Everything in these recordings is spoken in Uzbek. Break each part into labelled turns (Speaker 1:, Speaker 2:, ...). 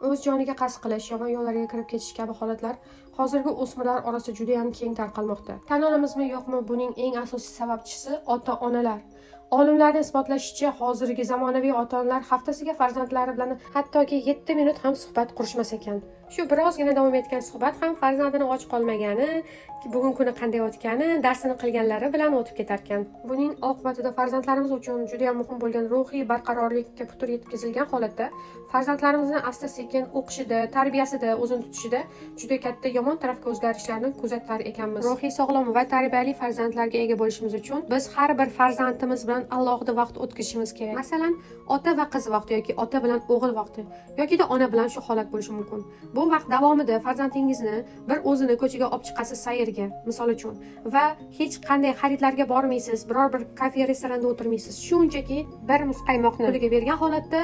Speaker 1: o'z joniga qasd qilish, yomon yo'llarga kirib ketish kabi holatlar hozirgi o'smirlar orasida juda ham keng tarqalmoqda. Tan olamizmi yo'qmi, buning eng asosiy sababchisi ota-onalar. Olimlarning isbotlashicha, hozirgi zamonaviy ota-onalar haftasiga farzandlari bilan hattoki 7 minut ham suhbat qurishmas ekan. Shu birozgina davom etgan suhbat ham farzandini och qolmagani, bugun kuni qanday o'tgani, darsini qilganlari bilan o'tib ketar ekan. Buning oqibatida farzandlarimiz uchun juda ham muhim bo'lgan ruhiy barqarorlikka putur yetkazilgan holatda farzandlarimizni asta-sekin o'qishida, tarbiyasida, o'zini tutishida juda katta yomon tarafga o'zgarishlarni kuzatar ekanmiz. Ruhiy sog'lom va tarbiyali farzandlarga ega bo'lishimiz uchun biz har bir farzandimiz bilan alohida vaqt o'tkazishimiz kerak. Masalan, ota va qiz vaqti yoki ota bilan o'g'il vaqti yoki ona bilan shu holat bo'lishi mumkin. Bu vaqt davomida farzandingizni bir o'zini ko'chaga olib chiqasiz sayrga, misol uchun, va hech qanday xaridlarga bormaysiz, biror bir kafe, restoranda o'tirmaysiz. Shunchaki bir muzqaymoqni puliga bergan holatda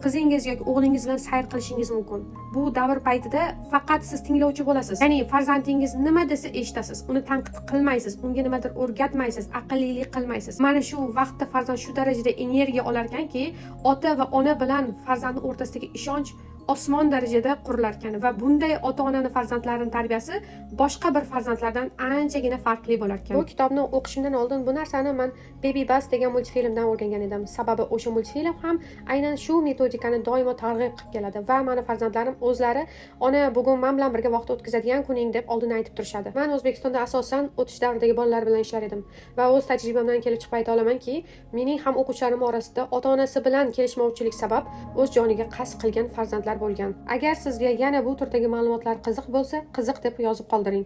Speaker 1: qizingiz yoki o'g'lingiz bilan sayr qilishingiz mumkin. Bu davr paytida faqat siz tinglovchi bo'lasiz. Ya'ni farzandingiz nima desa eshitasiz, uni tanqid qilmaysiz, unga nimadir o'rgatmaysiz, aqllilik qilmaysiz. Mana shu vaqtda farzand shu darajada energiya olar ekanki, ota va ona bilan farzand o'rtasidagi ishonch osmon darajada qurilar ekan va bunday ota-onani farzandlarining tarbiyasi boshqa bir farzandlardan anchagina farqli bo'lar ekan. Bu kitobni o'qishimdan oldin bu narsani men Baby Bus degan multfilmdan o'rgangan edim. Sababi o'sha multfilm ham aynan shu metodikani doimo targ'ib qilib keladi va meni farzandlarim o'zlari ona bugun men bilan birga vaqt o'tkazadigan kuning deb oldin aytib turishadi. Men O'zbekistonda asosan o'tish davridagi bolalar bilan ishlar edim va o'z tajribamdan kelib chiqib ayta olamanki, mening ham o'quvchilarim orasida ota-onasi bilan kelishmovchilik sabab o'z joniga qasd qilgan farzandlar bo'lgan. Agar sizga yana bu turdagi ma'lumotlar qiziq bo'lsa, qiziq deb yozib qoldiring.